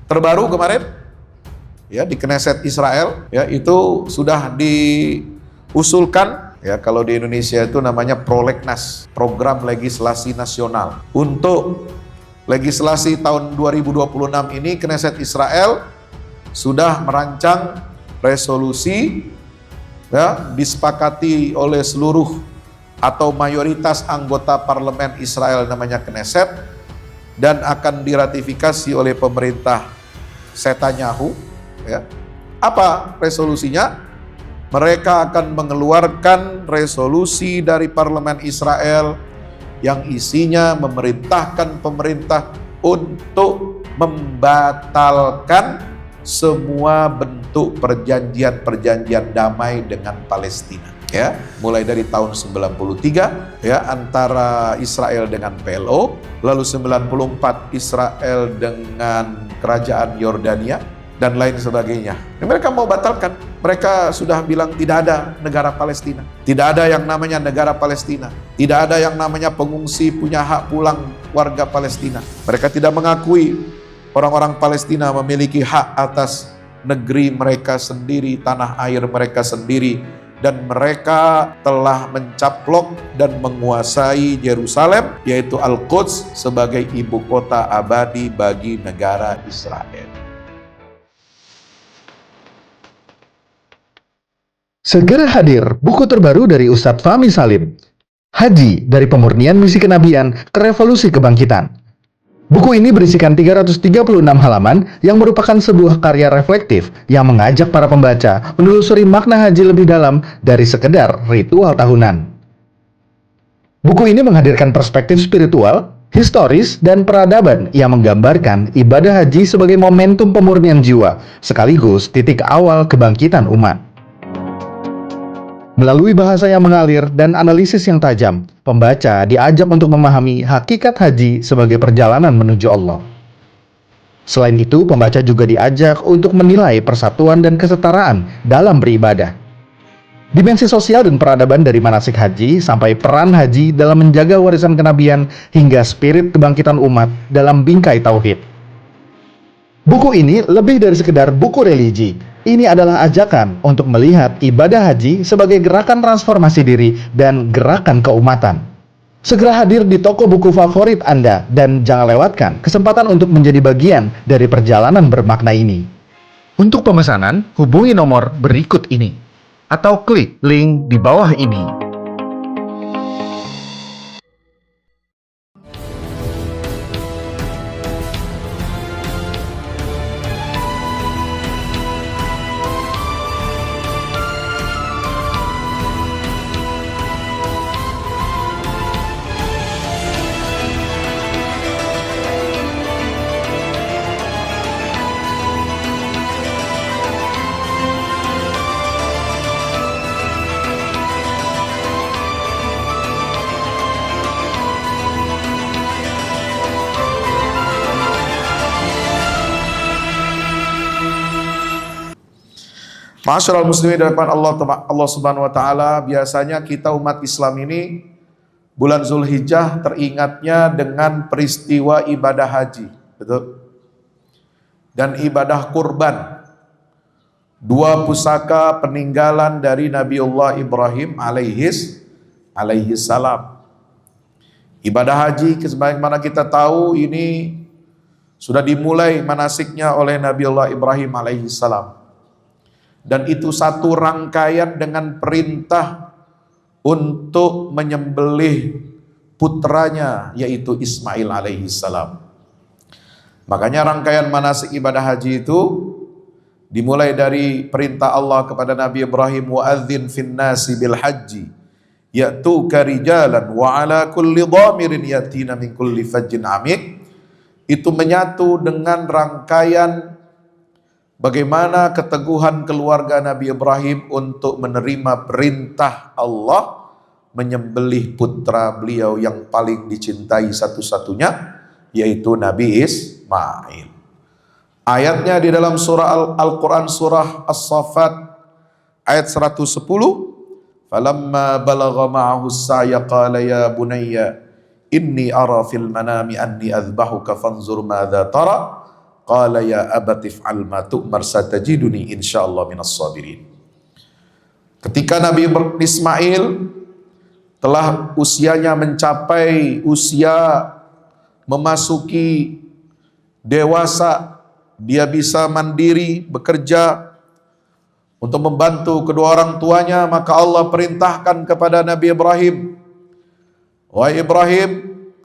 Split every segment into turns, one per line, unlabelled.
terbaru kemarin ya di Knesset Israel ya, itu sudah diusulkan ya, kalau di Indonesia itu namanya prolegnas, program legislasi nasional. Untuk legislasi tahun 2026 ini Knesset Israel sudah merancang resolusi ya, disepakati oleh seluruh atau mayoritas anggota parlemen Israel namanya Knesset, dan akan diratifikasi oleh pemerintah Netanyahu ya. Apa resolusinya? Mereka akan mengeluarkan resolusi dari parlemen Israel yang isinya memerintahkan pemerintah untuk membatalkan semua bentuk perjanjian damai dengan Palestina ya, mulai dari tahun 93 ya, antara Israel dengan PLO, lalu 94 Israel dengan kerajaan Yordania dan lain sebagainya. Mereka mau batalkan. Mereka sudah bilang tidak ada negara Palestina, tidak ada yang namanya negara Palestina, tidak ada yang namanya pengungsi punya hak pulang warga Palestina. Mereka tidak mengakui orang-orang Palestina memiliki hak atas negeri mereka sendiri, tanah air mereka sendiri, dan mereka telah mencaplok dan menguasai Yerusalem, yaitu Al-Quds, sebagai ibu kota abadi bagi negara Israel.
Segera hadir buku terbaru dari Ustadz Fahmi Salim, Haji dari Pemurnian Misi Kenabian ke Revolusi Kebangkitan. Buku ini berisikan 336 halaman yang merupakan sebuah karya reflektif yang mengajak para pembaca menelusuri makna haji lebih dalam dari sekedar ritual tahunan. Buku ini menghadirkan perspektif spiritual, historis, dan peradaban yang menggambarkan ibadah haji sebagai momentum pemurnian jiwa, sekaligus titik awal kebangkitan umat. Melalui bahasa yang mengalir dan analisis yang tajam, pembaca diajak untuk memahami hakikat haji sebagai perjalanan menuju Allah. Selain itu, pembaca juga diajak untuk menilai persatuan dan kesetaraan dalam beribadah. Dimensi sosial dan peradaban dari manasik haji sampai peran haji dalam menjaga warisan kenabian hingga spirit kebangkitan umat dalam bingkai tauhid. Buku ini lebih dari sekedar buku religi. Ini adalah ajakan untuk melihat ibadah haji sebagai gerakan transformasi diri dan gerakan keumatan. Segera hadir di toko buku favorit Anda dan jangan lewatkan kesempatan untuk menjadi bagian dari perjalanan bermakna ini. Untuk pemesanan, hubungi nomor berikut ini atau klik link di bawah ini.
Ma'asyiral muslimin di depan Allah Subhanahu wa taala, biasanya kita umat Islam ini bulan Zulhijjah teringatnya dengan peristiwa ibadah haji, betul? Dan ibadah kurban. Dua pusaka peninggalan dari Nabiullah Ibrahim alaihi salam. Ibadah haji, sebagaimana kita tahu, ini sudah dimulai manasiknya oleh Nabiullah Ibrahim alaihi salam. Dan itu satu rangkaian dengan perintah untuk menyembelih putranya, yaitu Ismail alaihi salam. Makanya rangkaian manasik ibadah haji itu dimulai dari perintah Allah kepada Nabi Ibrahim, wa'adzin fin nasi bil haji ya'tuka rijalan wa ala kulli dhamirin yatina min kulli fajjin amik. Itu menyatu dengan rangkaian bagaimana keteguhan keluarga Nabi Ibrahim untuk menerima perintah Allah menyembelih putra beliau yang paling dicintai satu-satunya, yaitu Nabi Ismail. Ayatnya di dalam surah Al-Quran, surah As-Saffat ayat 110. Falamma balagha ma'ahu as-sa'ya qala ya bunayya inni ara fil manami anni adhbahuka fanzur madza tara. Qala ya abati f'al ma tu'mar satajiduni insyaallah minas sabirin. Ketika Nabi Ismail telah usianya mencapai usia memasuki dewasa, dia bisa mandiri bekerja untuk membantu kedua orang tuanya, maka Allah perintahkan kepada Nabi Ibrahim, wahai Ibrahim,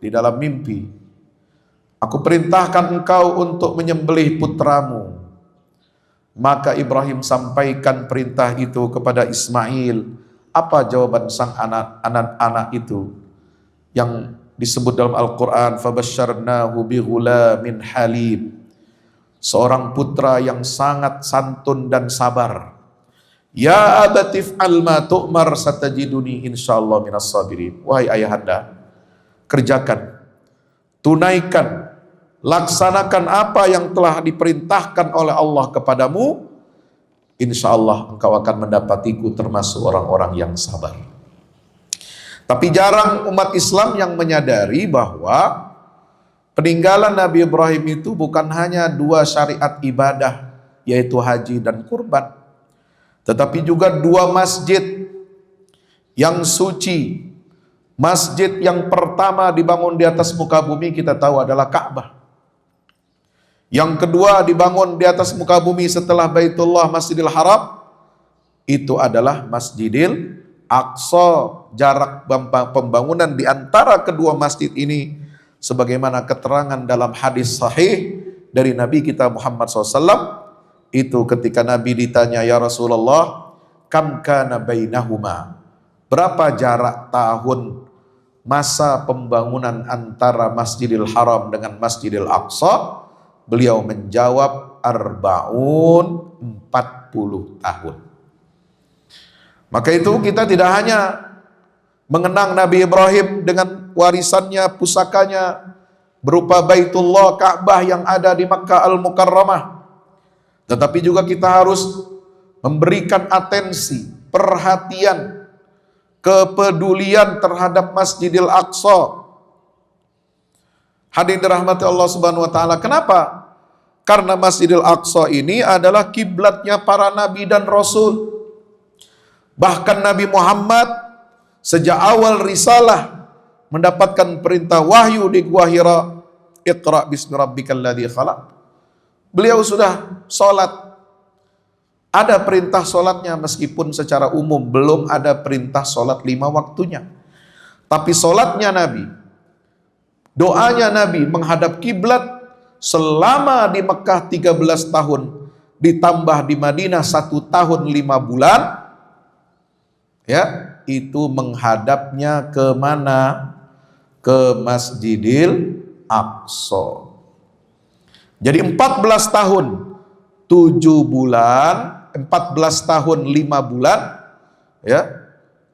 di dalam mimpi, aku perintahkan engkau untuk menyembelih putramu. Maka Ibrahim sampaikan perintah itu kepada Ismail. Apa jawaban sang anak itu yang disebut dalam Al-Quran, fabasyarnahu bighulamin halim, seorang putra yang sangat santun dan sabar. Ya abatif alma tu'mar satajiduni insyaallah minas sabirin. Wahai ayahanda, kerjakan, tunaikan, laksanakan apa yang telah diperintahkan oleh Allah kepadamu, insyaallah engkau akan mendapatiku termasuk orang-orang yang sabar. Tapi jarang umat Islam yang menyadari bahwa peninggalan Nabi Ibrahim itu bukan hanya 2 syariat ibadah, yaitu haji dan kurban, tetapi juga 2 masjid yang suci. Masjid yang pertama dibangun di atas muka bumi kita tahu adalah Ka'bah. Yang kedua dibangun di atas muka bumi setelah Baitullah, Masjidil Haram, itu adalah Masjidil Aqsa. Jarak pembangunan di antara kedua masjid ini, sebagaimana keterangan dalam hadis sahih dari Nabi kita Muhammad SAW, itu ketika Nabi ditanya, ya Rasulullah, kam kana bainahuma, berapa jarak tahun masa pembangunan antara Masjidil Haram dengan Masjidil Aqsa? Beliau menjawab, 40 tahun. Maka itu kita tidak hanya mengenang Nabi Ibrahim dengan warisannya, pusakanya berupa Baitullah, Ka'bah yang ada di Makkah Al-Mukarramah, tetapi juga kita harus memberikan atensi, perhatian, kepedulian terhadap Masjidil Aqsa. Hadirin dirahmati Allah Subhanahu wa taala. Kenapa? Karena Masjidil Aqsa ini adalah kiblatnya para nabi dan rasul. Bahkan Nabi Muhammad sejak awal risalah mendapatkan perintah wahyu di Gua Hira, Iqra bismi rabbikal ladzi khalaq. Beliau sudah sholat. Ada perintah sholatnya meskipun secara umum belum ada perintah sholat 5 waktunya. Tapi sholatnya Nabi, doanya Nabi menghadap kiblat selama di Mekah 13 tahun, ditambah di Madinah 1 tahun 5 bulan, ya, itu menghadapnya ke mana? Ke Masjidil Aqsa. Jadi 14 tahun 7 bulan, 14 tahun 5 bulan, ya,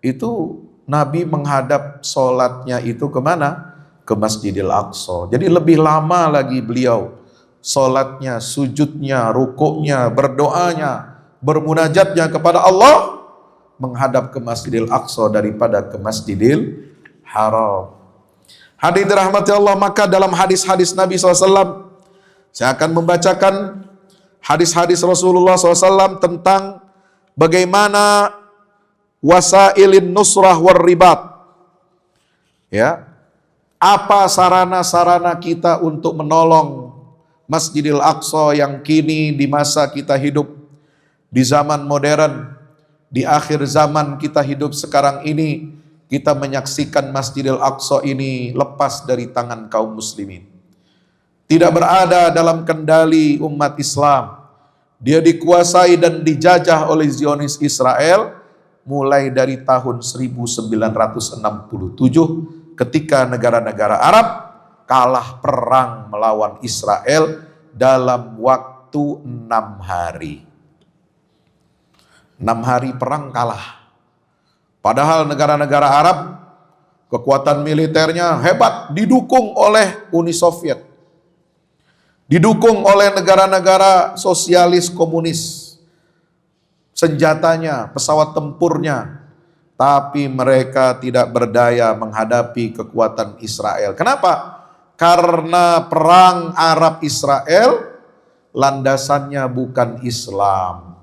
itu Nabi menghadap sholatnya itu kemana? Ke Masjidil Aqsa. Jadi lebih lama lagi beliau sholatnya, sujudnya, rukuknya, berdoanya, bermunajatnya kepada Allah menghadap ke Masjidil Aqsa daripada ke Masjidil Haram. Hadirin dirahmati Allah, maka dalam hadis-hadis Nabi SAW, saya akan membacakan hadis-hadis Rasulullah SAW tentang bagaimana wasailin nusrah war ribat. Ya, apa sarana-sarana kita untuk menolong Masjidil Aqsa yang kini di masa kita hidup di zaman modern, di akhir zaman kita hidup sekarang ini, kita menyaksikan Masjidil Aqsa ini lepas dari tangan kaum muslimin. Tidak berada dalam kendali umat Islam. Dia dikuasai dan dijajah oleh Zionis Israel mulai dari tahun 1967 ketika negara-negara Arab kalah perang melawan Israel dalam waktu 6 hari. 6 hari perang kalah. Padahal negara-negara Arab kekuatan militernya hebat, didukung oleh Uni Soviet, didukung oleh negara-negara sosialis komunis, senjatanya, pesawat tempurnya, tapi mereka tidak berdaya menghadapi kekuatan Israel. Kenapa? Karena perang Arab Israel landasannya bukan Islam.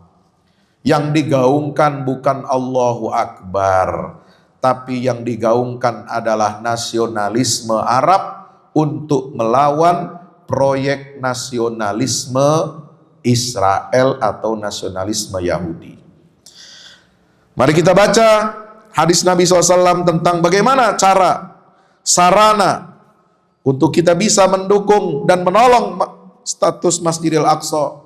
Yang digaungkan bukan Allahu Akbar, tapi yang digaungkan adalah nasionalisme Arab untuk melawan proyek nasionalisme Israel atau nasionalisme Yahudi. Mari kita baca hadis Nabi SAW tentang bagaimana cara, sarana untuk kita bisa mendukung dan menolong status Masjidil Aqsa,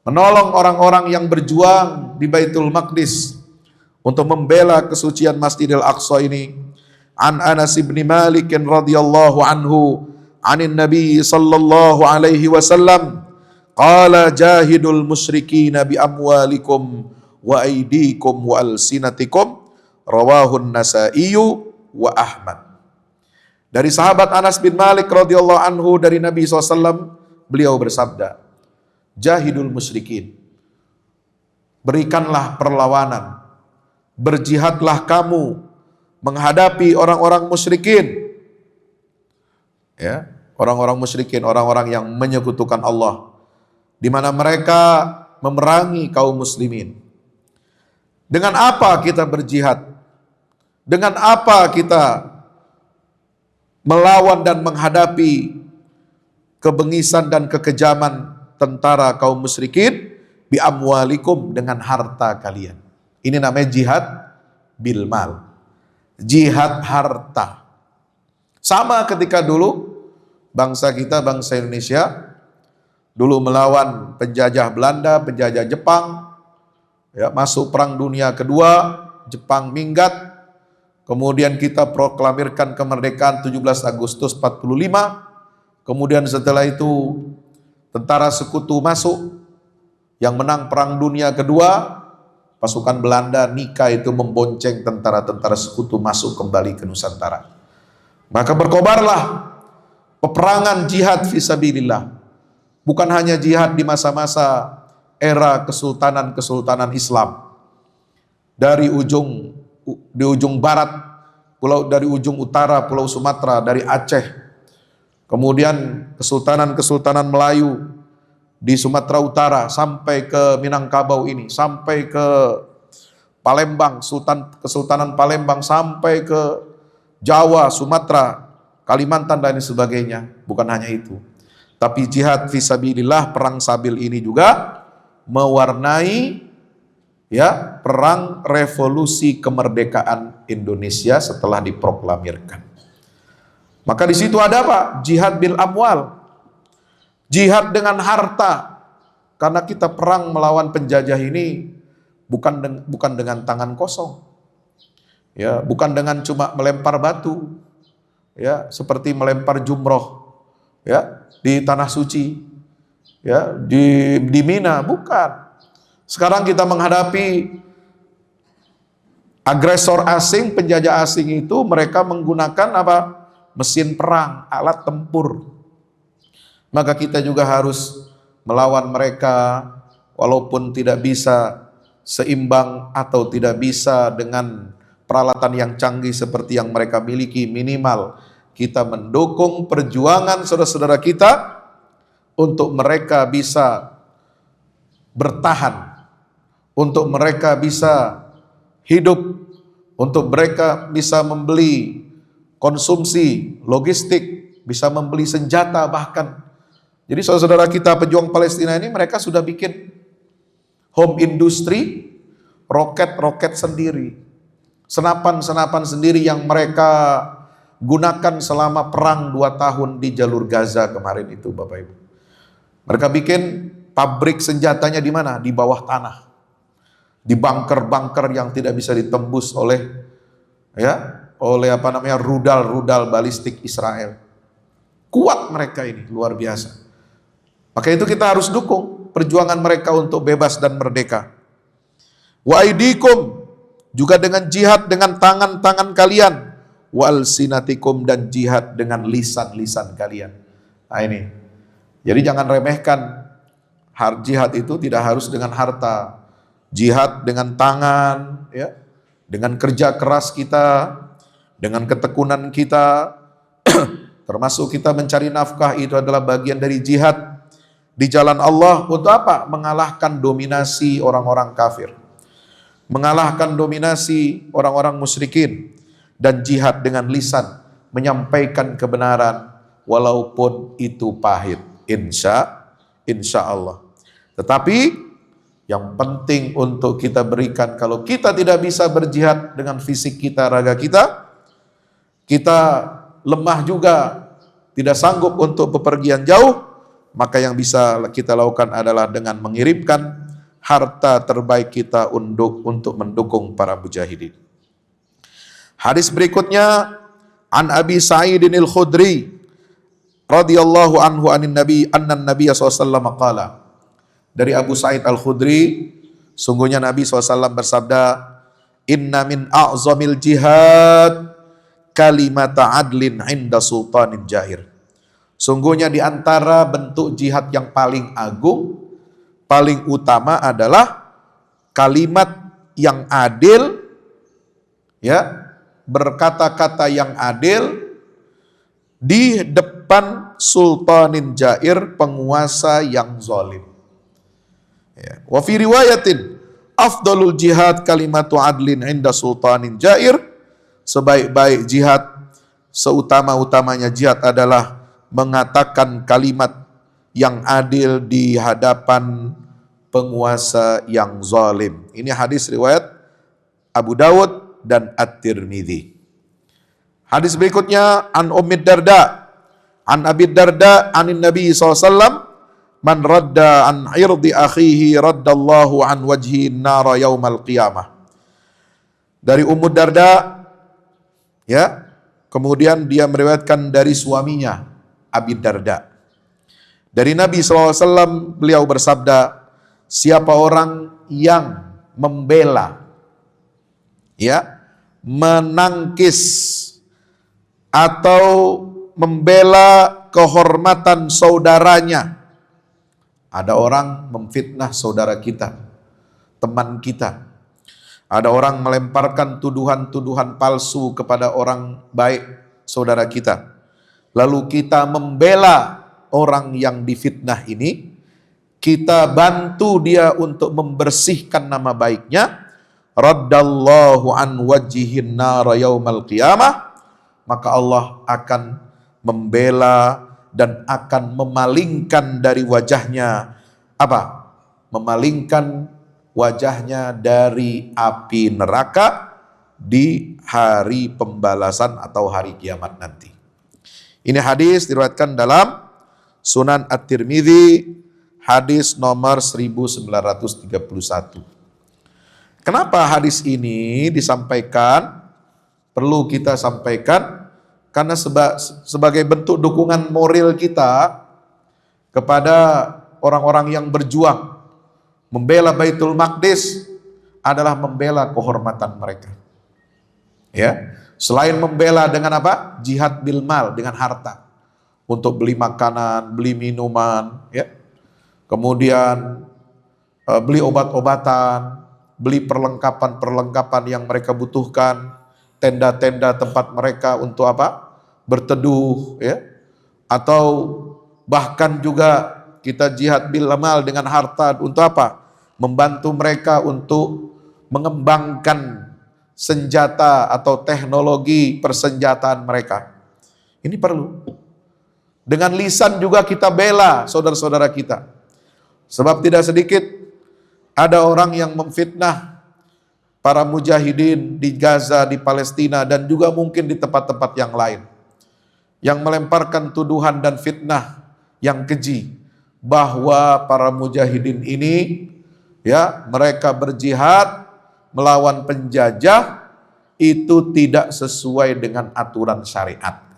menolong orang-orang yang berjuang di Baitul Maqdis untuk membela kesucian Masjidil Aqsa ini. An Anas bin Malik radhiyallahu anhu, anin Nabi sallallahu alaihi wasallam, qala jahidul musyrikin bi amwalikum wa aydikum wa alsinatikum, rawahun Nasa'i wa Ahmad. Dari sahabat Anas bin Malik radhiyallahu anhu dari Nabi SAW, beliau bersabda, jahidul musyrikin, berikanlah perlawanan, berjihadlah kamu menghadapi orang-orang musyrikin. Ya, orang-orang musyrikin, orang-orang yang menyekutukan Allah, di mana mereka memerangi kaum muslimin. Dengan apa kita berjihad? Dengan apa kita melawan dan menghadapi kebengisan dan kekejaman tentara kaum musyrikin? Bi amwalikum, dengan harta kalian. Ini namanya jihad bil mal, jihad harta. Sama ketika dulu bangsa kita, bangsa Indonesia dulu melawan penjajah Belanda, penjajah Jepang, ya, masuk perang dunia kedua, Jepang minggat, kemudian kita proklamirkan kemerdekaan 17 Agustus 45, kemudian setelah itu tentara sekutu masuk, yang menang perang dunia kedua, pasukan Belanda Nika itu membonceng tentara-tentara sekutu masuk kembali ke Nusantara. Maka berkobarlah peperangan jihad fisabilillah. Bukan hanya jihad di masa-masa era kesultanan Islam. Di ujung barat, dari ujung utara Pulau Sumatera, dari Aceh, kemudian kesultanan Melayu di Sumatera Utara sampai ke Minangkabau ini, sampai ke Palembang, Kesultanan Palembang, sampai ke Jawa, Sumatera, Kalimantan dan sebagainya. Bukan hanya itu, tapi jihad fisabilillah, perang sabil ini juga mewarnai, ya, perang revolusi kemerdekaan Indonesia setelah diproklamirkan. Maka di situ ada apa? Jihad bil amwal, jihad dengan harta. Karena kita perang melawan penjajah ini bukan dengan tangan kosong, ya, bukan dengan cuma melempar batu, ya, seperti melempar jumroh, ya, di tanah suci, ya, di Mina, bukan. Sekarang kita menghadapi agresor asing, penjajah asing itu mereka menggunakan apa? Mesin perang, alat tempur. Maka kita juga harus melawan mereka, walaupun tidak bisa seimbang atau tidak bisa dengan peralatan yang canggih seperti yang mereka miliki. Minimal kita mendukung perjuangan saudara-saudara kita untuk mereka bisa bertahan, untuk mereka bisa hidup, untuk mereka bisa membeli konsumsi, logistik, bisa membeli senjata bahkan. Jadi saudara-saudara kita pejuang Palestina ini, mereka sudah bikin home industry, roket-roket sendiri, senapan-senapan sendiri yang mereka gunakan selama perang 2 tahun di jalur Gaza kemarin itu, Bapak Ibu. Mereka bikin pabrik senjatanya di mana? Di bawah tanah, di bunker-bunker yang tidak bisa ditembus oleh rudal-rudal balistik Israel. Kuat mereka ini, luar biasa. Maka itu kita harus dukung perjuangan mereka untuk bebas dan merdeka. Wa aidikum, juga dengan jihad dengan tangan-tangan kalian. Wa alsinatikum, dan jihad dengan lisan-lisan kalian. Nah ini, jadi jangan remehkan, jihad itu tidak harus dengan harta. Jihad dengan tangan, ya, dengan kerja keras kita, dengan ketekunan kita, termasuk kita mencari nafkah, itu adalah bagian dari jihad. di jalan Allah untuk apa? Mengalahkan dominasi orang-orang kafir, mengalahkan dominasi orang-orang musyrikin, dan jihad dengan lisan, menyampaikan kebenaran walaupun itu pahit. Insya Allah. Tetapi yang penting untuk kita berikan, kalau kita tidak bisa berjihad dengan fisik kita, raga kita, kita lemah juga, tidak sanggup untuk bepergian jauh, maka yang bisa kita lakukan adalah dengan mengirimkan harta terbaik kita untuk mendukung para mujahidin. Hadis berikutnya, an Abi Sa'idin al-Khudri radhiyallahu anhu anin Nabi annan Nabiy SAW qala. Dari Abu Sa'id al-Khudri, sungguhnya Nabi SAW bersabda, inna min a'zamil jihad kalimata adlin inda sultanin jahir. Sungguhnya di antara bentuk jihad yang paling agung, paling utama adalah kalimat yang adil, ya, berkata-kata yang adil di depan sultanin jair, penguasa yang zalim. Ya. Wa fi riwayatin afdalul jihad kalimatu adlin inda sultanin jair. Sebaik-baik jihad, seutama-utamanya jihad adalah mengatakan kalimat yang adil di hadapan penguasa yang zalim. Ini hadis riwayat Abu Dawud dan At-Tirmidzi. Hadis berikutnya, an Ummid Darda, an Abi Darda, anin Nabi SAW, man radda an irdi akhihi raddallahu an wajhi nara yaumal qiyamah. Dari Ummu Darda, ya, kemudian dia meriwayatkan dari suaminya Abi Darda. Dari Nabi SAW beliau bersabda, siapa orang yang membela, ya, menangkis atau membela kehormatan saudaranya. Ada orang memfitnah saudara kita, teman kita. Ada orang melemparkan tuduhan-tuduhan palsu kepada orang baik saudara kita. Lalu kita membela orang yang difitnah ini, kita bantu dia untuk membersihkan nama baiknya, raddallahu an wajhihin nar yaumal qiyamah, maka Allah akan membela dan akan memalingkan dari wajahnya apa? Memalingkan wajahnya dari api neraka di hari pembalasan atau hari kiamat nanti. Ini hadis diriwayatkan dalam Sunan At-Tirmidzi, hadis nomor 1931. Kenapa hadis ini disampaikan? Perlu kita sampaikan karena sebagai bentuk dukungan moral kita kepada orang-orang yang berjuang membela Baitul Maqdis adalah membela kehormatan mereka. Ya, selain membela dengan apa? Jihad bil mal, dengan harta. Untuk beli makanan, beli minuman, ya. Kemudian beli obat-obatan, beli perlengkapan-perlengkapan yang mereka butuhkan, tenda-tenda tempat mereka untuk apa? Berteduh, ya. Atau bahkan juga kita jihad bil mal dengan harta untuk apa? Membantu mereka untuk mengembangkan senjata atau teknologi persenjataan mereka. Ini perlu. Dengan lisan juga kita bela saudara-saudara kita. Sebab tidak sedikit ada orang yang memfitnah para mujahidin di Gaza, di Palestina, dan juga mungkin di tempat-tempat yang lain. Yang melemparkan tuduhan dan fitnah yang keji bahwa para mujahidin ini, ya, mereka berjihad melawan penjajah itu tidak sesuai dengan aturan syariat.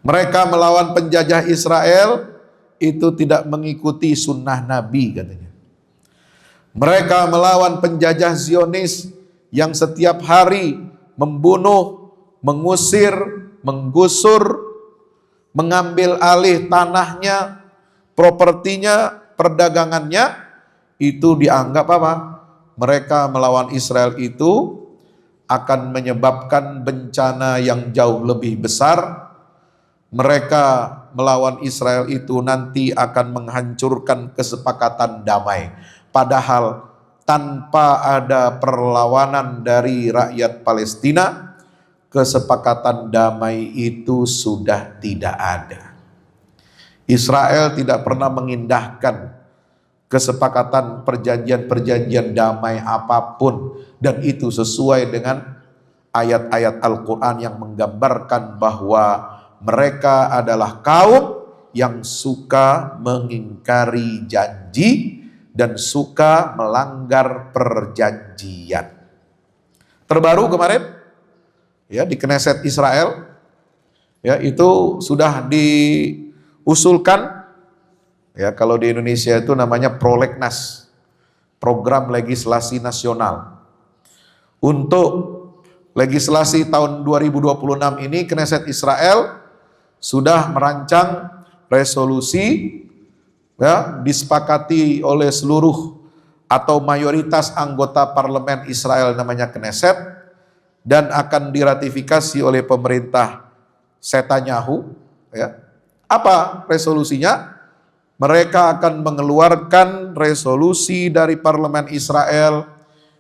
Mereka melawan penjajah Israel itu tidak mengikuti sunnah Nabi, katanya. Mereka melawan penjajah Zionis yang setiap hari membunuh, mengusir, menggusur, mengambil alih tanahnya, propertinya, perdagangannya, itu dianggap apa? Mereka melawan Israel itu akan menyebabkan bencana yang jauh lebih besar, mereka melawan Israel itu nanti akan menghancurkan kesepakatan damai. Padahal tanpa ada perlawanan dari rakyat Palestina, kesepakatan damai itu sudah tidak ada. Israel tidak pernah mengindahkan kesepakatan perjanjian-perjanjian damai apapun, dan itu sesuai dengan ayat-ayat Al-Quran yang menggambarkan bahwa mereka adalah kaum yang suka mengingkari janji dan suka melanggar perjanjian. Terbaru kemarin ya di Knesset Israel ya itu sudah diusulkan. Ya, kalau di Indonesia itu namanya prolegnas, program legislasi nasional. Untuk legislasi tahun 2026 ini Knesset Israel sudah merancang resolusi ya, disepakati oleh seluruh atau mayoritas anggota parlemen Israel namanya Knesset, dan akan diratifikasi oleh pemerintah Netanyahu ya. Apa resolusinya? Mereka akan mengeluarkan resolusi dari parlemen Israel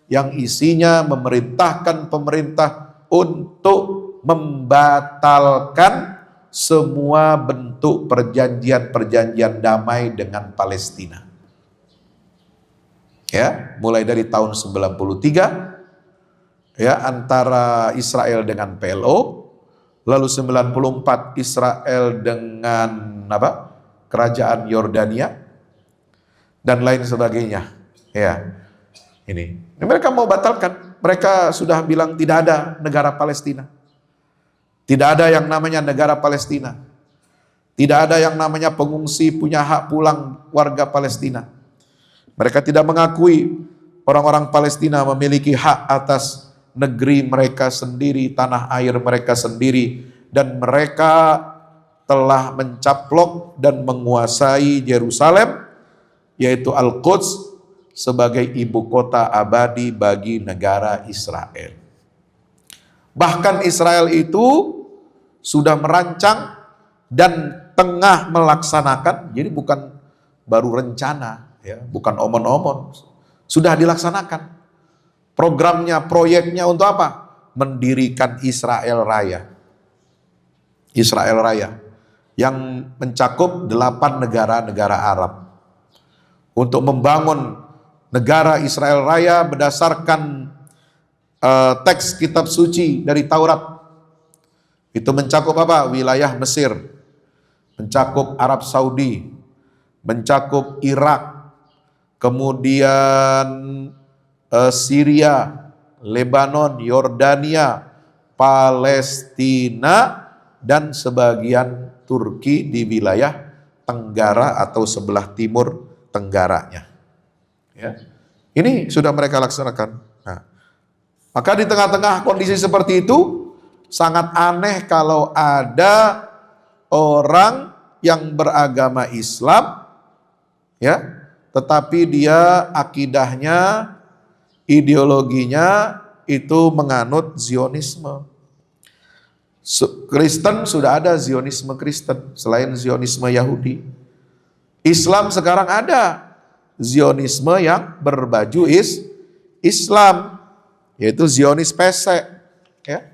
yang isinya memerintahkan pemerintah untuk membatalkan semua bentuk perjanjian-perjanjian damai dengan Palestina. Ya, mulai dari tahun 93 ya antara Israel dengan PLO, lalu 94 Israel dengan Kerajaan Yordania dan lain sebagainya. Ya, ini mereka mau batalkan. Mereka sudah bilang tidak ada negara Palestina, tidak ada yang namanya negara Palestina, tidak ada yang namanya pengungsi punya hak pulang warga Palestina. Mereka tidak mengakui orang-orang Palestina memiliki hak atas negeri mereka sendiri, tanah air mereka sendiri, dan mereka telah mencaplok dan menguasai Yerusalem, yaitu Al-Quds, sebagai ibu kota abadi bagi negara Israel. Bahkan Israel itu sudah merancang dan tengah melaksanakan, jadi bukan baru rencana, ya, bukan omon-omon, sudah dilaksanakan. Programnya, proyeknya untuk apa? Mendirikan Israel Raya. Israel Raya yang mencakup 8 negara-negara Arab. Untuk membangun negara Israel Raya berdasarkan teks kitab suci dari Taurat. Itu mencakup apa? Wilayah Mesir, mencakup Arab Saudi, mencakup Irak, kemudian Syria, Lebanon, Yordania, Palestina, dan sebagian Turki di wilayah Tenggara atau sebelah timur Tenggaranya. Ya. Ini sudah mereka laksanakan. Nah, maka di tengah-tengah kondisi seperti itu, sangat aneh kalau ada orang yang beragama Islam, ya, tetapi dia akidahnya, ideologinya itu menganut Zionisme. Kristen sudah ada Zionisme Kristen selain Zionisme Yahudi. Islam sekarang ada Zionisme yang berbaju Islam, yaitu Zionis pesek. Ya.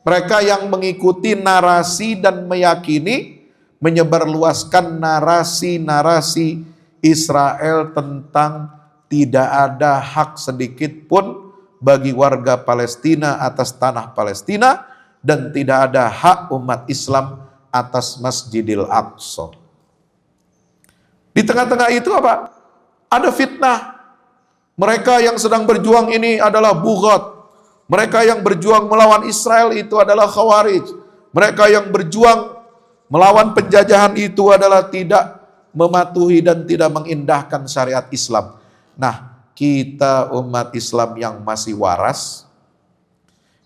Mereka yang mengikuti narasi dan meyakini menyebarluaskan narasi-narasi Israel tentang tidak ada hak sedikit pun bagi warga Palestina atas tanah Palestina, dan tidak ada hak umat Islam atas Masjidil Aqsa. Di tengah-tengah itu apa? Ada fitnah. Mereka yang sedang berjuang ini adalah bughat. Mereka yang berjuang melawan Israel itu adalah khawarij. Mereka yang berjuang melawan penjajahan itu adalah tidak mematuhi dan tidak mengindahkan syariat Islam. Nah, kita umat Islam yang masih waras,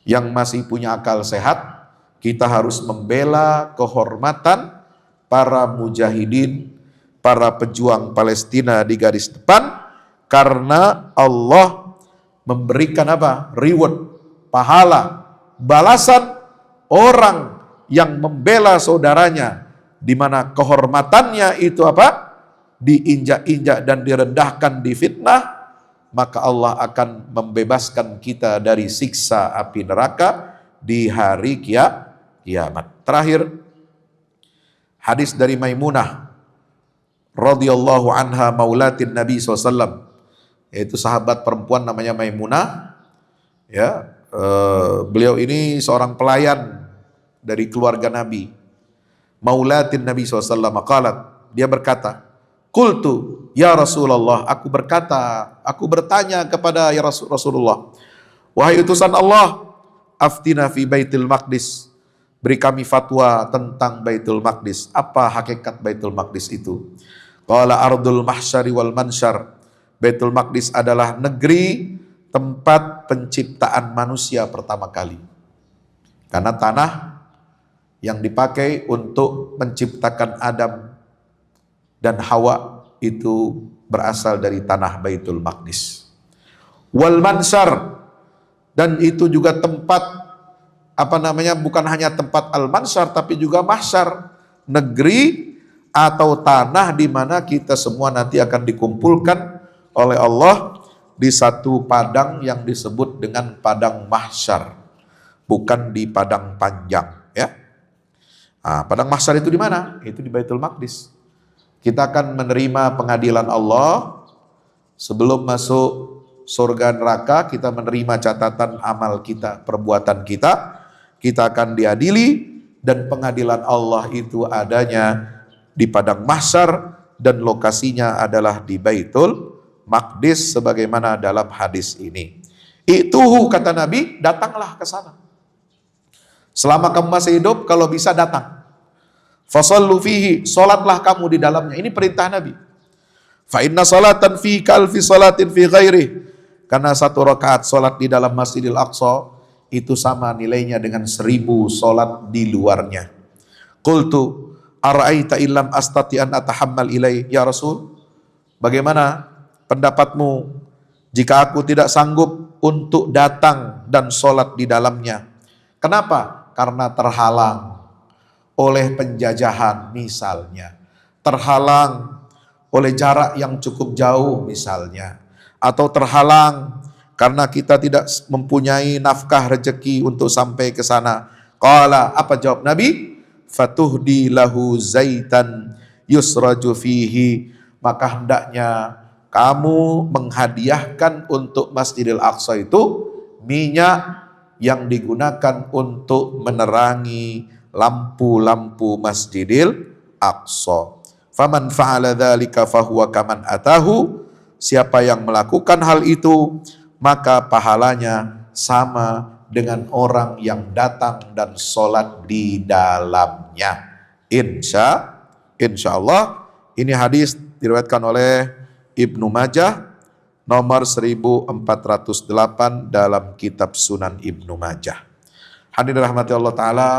yang masih punya akal sehat, kita harus membela kehormatan para mujahidin, para pejuang Palestina di garis depan, karena Allah memberikan apa? Reward, pahala, balasan orang yang membela saudaranya, di mana kehormatannya itu apa? Diinjak-injak dan direndahkan, difitnah, maka Allah akan membebaskan kita dari siksa api neraka di hari kiamat. Terakhir, hadis dari Maimunah radhiyallahu anha maulatin Nabi SAW, yaitu sahabat perempuan namanya Maimunah. Ya, beliau ini seorang pelayan dari keluarga Nabi, maulatin Nabi SAW. Qalat, dia berkata, qultu ya Rasulullah, aku bertanya kepada ya Rasulullah, wahai utusan Allah, aftina fi Baitul Maqdis, beri kami fatwa tentang Baitul Maqdis. Apa hakikat Baitul Maqdis itu? Qala ardul mahsyari wal mansyar. Baitul Maqdis adalah negeri tempat penciptaan manusia pertama kali. Karena tanah yang dipakai untuk menciptakan Adam dan Hawa itu berasal dari tanah Baitul Maqdis. Wal mansyar, dan itu juga tempat bukan hanya tempat al-mansyar tapi juga mahsyar, negeri atau tanah di mana kita semua nanti akan dikumpulkan oleh Allah di satu padang yang disebut dengan padang mahsyar, bukan di padang panjang, ya. Padang mahsyar itu di mana? Itu di Baitul Maqdis. Kita akan menerima pengadilan Allah sebelum masuk surga neraka. Kita menerima catatan amal kita, perbuatan kita. Kita akan diadili, dan pengadilan Allah itu adanya di padang mahsyar, dan lokasinya adalah di Baitul Maqdis sebagaimana dalam hadis ini. Ituhu, kata Nabi, datanglah ke sana. Selama kamu masih hidup, kalau bisa datang. Fasallu fihi, salatlah kamu di dalamnya. Ini perintah Nabi. Fa inna salatan fi kalfi salatin fi ghairi. Karena satu rakaat salat di dalam Masjidil Aqsa itu sama nilainya dengan 1000 salat di luarnya. Qultu ara'aita illam astati an atahammal ilai, ya Rasul, bagaimana pendapatmu jika aku tidak sanggup untuk datang dan salat di dalamnya? Kenapa? Karena terhalang oleh penjajahan misalnya, terhalang oleh jarak yang cukup jauh misalnya, atau terhalang karena kita tidak mempunyai nafkah rezeki untuk sampai ke sana. Qala, apa jawab Nabi? Fatuhdi lahu zaitan yusraju fihi, maka hendaknya kamu menghadiahkan untuk Masjidil Aqsa itu minyak yang digunakan untuk menerangi lampu-lampu Masjidil Aqsa. Faman fa'ala dzalika fahuwa kaman atahu, siapa yang melakukan hal itu maka pahalanya sama dengan orang yang datang dan sholat di dalamnya. Insya Allah. Ini hadis diriwayatkan oleh Ibnu Majah nomor 1408 dalam kitab Sunan Ibnu Majah. Hadirin rahmati Allah Ta'ala,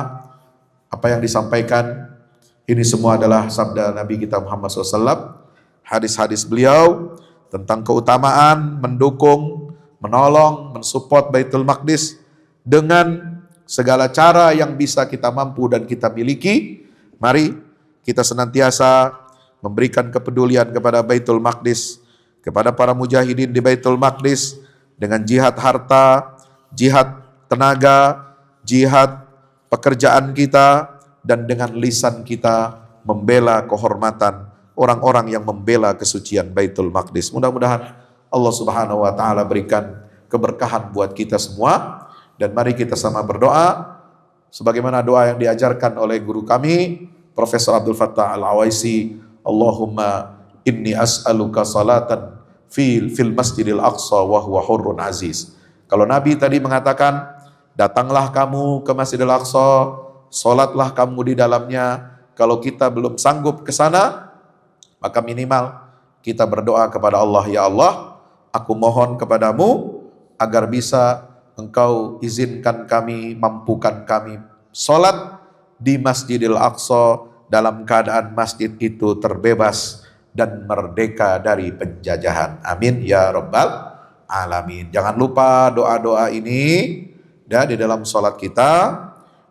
apa yang disampaikan ini semua adalah sabda Nabi kita Muhammad SAW, hadis-hadis beliau tentang keutamaan mendukung, menolong, mensupport Baitul Maqdis dengan segala cara yang bisa kita mampu dan kita miliki. Mari kita senantiasa memberikan kepedulian kepada Baitul Maqdis, kepada para mujahidin di Baitul Maqdis dengan jihad harta, jihad tenaga, jihad pekerjaan kita, dan dengan lisan kita membela kehormatan orang-orang yang membela kesucian Baitul Maqdis. Mudah-mudahan Allah Subhanahu wa Ta'ala berikan keberkahan buat kita semua, dan mari kita sama berdoa sebagaimana doa yang diajarkan oleh guru kami Profesor Abdul Fattah Al-Awaisi. Allahumma inni as'aluka salatan fil Masjidil Aqsa wa huwa hurrun aziz. Kalau Nabi tadi mengatakan datanglah kamu ke Masjidil Aqsa, salatlah kamu di dalamnya. Kalau kita belum sanggup ke sana, maka minimal kita berdoa kepada Allah, ya Allah, aku mohon kepadamu agar bisa Engkau izinkan kami, mampukan kami salat di Masjidil Aqsa dalam keadaan masjid itu terbebas dan merdeka dari penjajahan. Amin ya rabbal alamin. Jangan lupa doa-doa ini di dalam salat kita,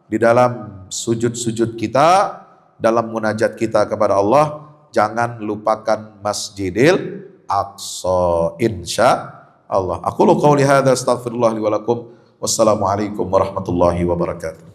di dalam sujud-sujud kita, dalam munajat kita kepada Allah, jangan lupakan Masjidil Aqsa, insya Allah. Aku qouli hadza astaghfirullah li wa lakum. Wassalamualaikum warahmatullahi wabarakatuh.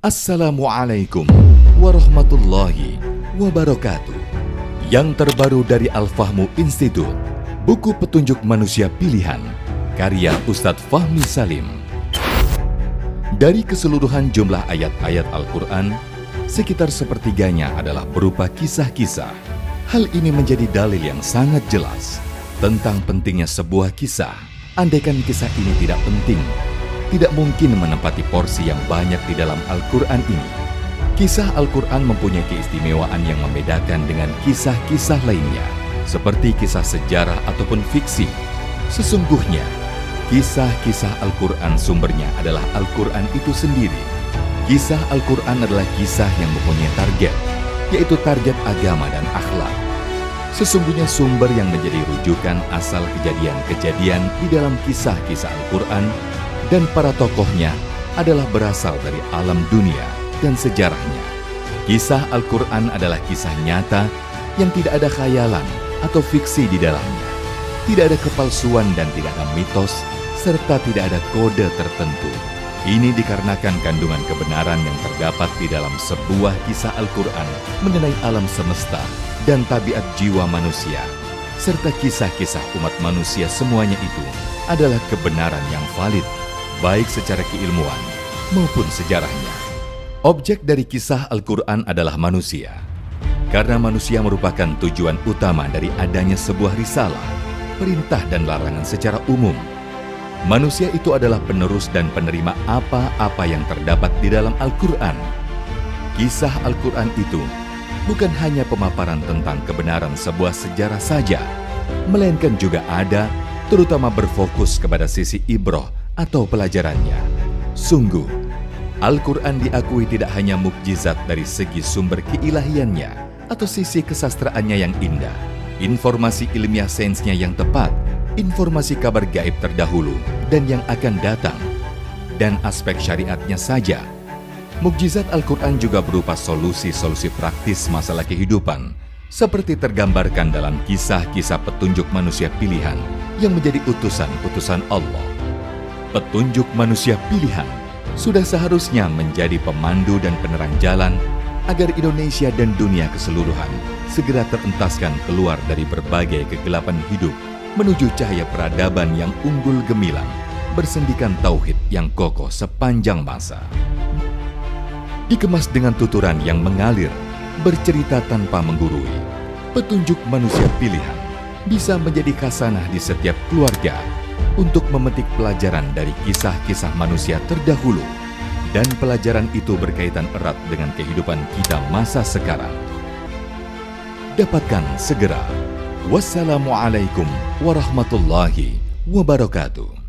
Assalamualaikum warahmatullahi wabarakatuh. Yang terbaru dari Al-Fahmu Institute, buku petunjuk manusia pilihan, karya Ustadz Fahmi Salim. Dari keseluruhan jumlah ayat-ayat Al-Quran, sekitar sepertiganya adalah berupa kisah-kisah. Hal ini menjadi dalil yang sangat jelas tentang pentingnya sebuah kisah. Andaikan kisah ini tidak penting, tidak mungkin menempati porsi yang banyak di dalam Al-Quran ini. Kisah Al-Quran mempunyai keistimewaan yang membedakan dengan kisah-kisah lainnya, seperti kisah sejarah ataupun fiksi. Sesungguhnya, kisah-kisah Al-Quran sumbernya adalah Al-Quran itu sendiri. Kisah Al-Quran adalah kisah yang mempunyai target, yaitu target agama dan akhlak. Sesungguhnya sumber yang menjadi rujukan asal kejadian-kejadian di dalam kisah-kisah Al-Quran dan para tokohnya adalah berasal dari alam dunia dan sejarahnya. Kisah Al-Quran adalah kisah nyata yang tidak ada khayalan atau fiksi di dalamnya. Tidak ada kepalsuan dan tidak ada mitos, serta tidak ada kode tertentu. Ini dikarenakan kandungan kebenaran yang terdapat di dalam sebuah kisah Al-Quran mengenai alam semesta dan tabiat jiwa manusia, serta kisah-kisah umat manusia semuanya itu adalah kebenaran yang valid, baik secara keilmuan maupun sejarahnya. Objek dari kisah Al-Quran adalah manusia. Karena manusia merupakan tujuan utama dari adanya sebuah risalah, perintah dan larangan secara umum. Manusia itu adalah penerus dan penerima apa-apa yang terdapat di dalam Al-Quran. Kisah Al-Quran itu bukan hanya pemaparan tentang kebenaran sebuah sejarah saja, melainkan juga ada, terutama berfokus kepada sisi ibrah atau pelajarannya. Sungguh, Al-Quran diakui tidak hanya mukjizat dari segi sumber keilahiannya atau sisi kesastraannya yang indah, informasi ilmiah sainsnya yang tepat, informasi kabar gaib terdahulu dan yang akan datang, dan aspek syariatnya saja. Mukjizat Al-Quran juga berupa solusi-solusi praktis masalah kehidupan, seperti tergambarkan dalam kisah-kisah petunjuk manusia pilihan yang menjadi utusan-utusan Allah. Petunjuk manusia pilihan sudah seharusnya menjadi pemandu dan penerang jalan agar Indonesia dan dunia keseluruhan segera terentaskan keluar dari berbagai kegelapan hidup menuju cahaya peradaban yang unggul gemilang, bersendikan tauhid yang kokoh sepanjang masa. Dikemas dengan tuturan yang mengalir, bercerita tanpa menggurui, petunjuk manusia pilihan bisa menjadi khasanah di setiap keluarga untuk memetik pelajaran dari kisah-kisah manusia terdahulu, dan pelajaran itu berkaitan erat dengan kehidupan kita masa sekarang. Dapatkan segera. Wassalamualaikum warahmatullahi wabarakatuh.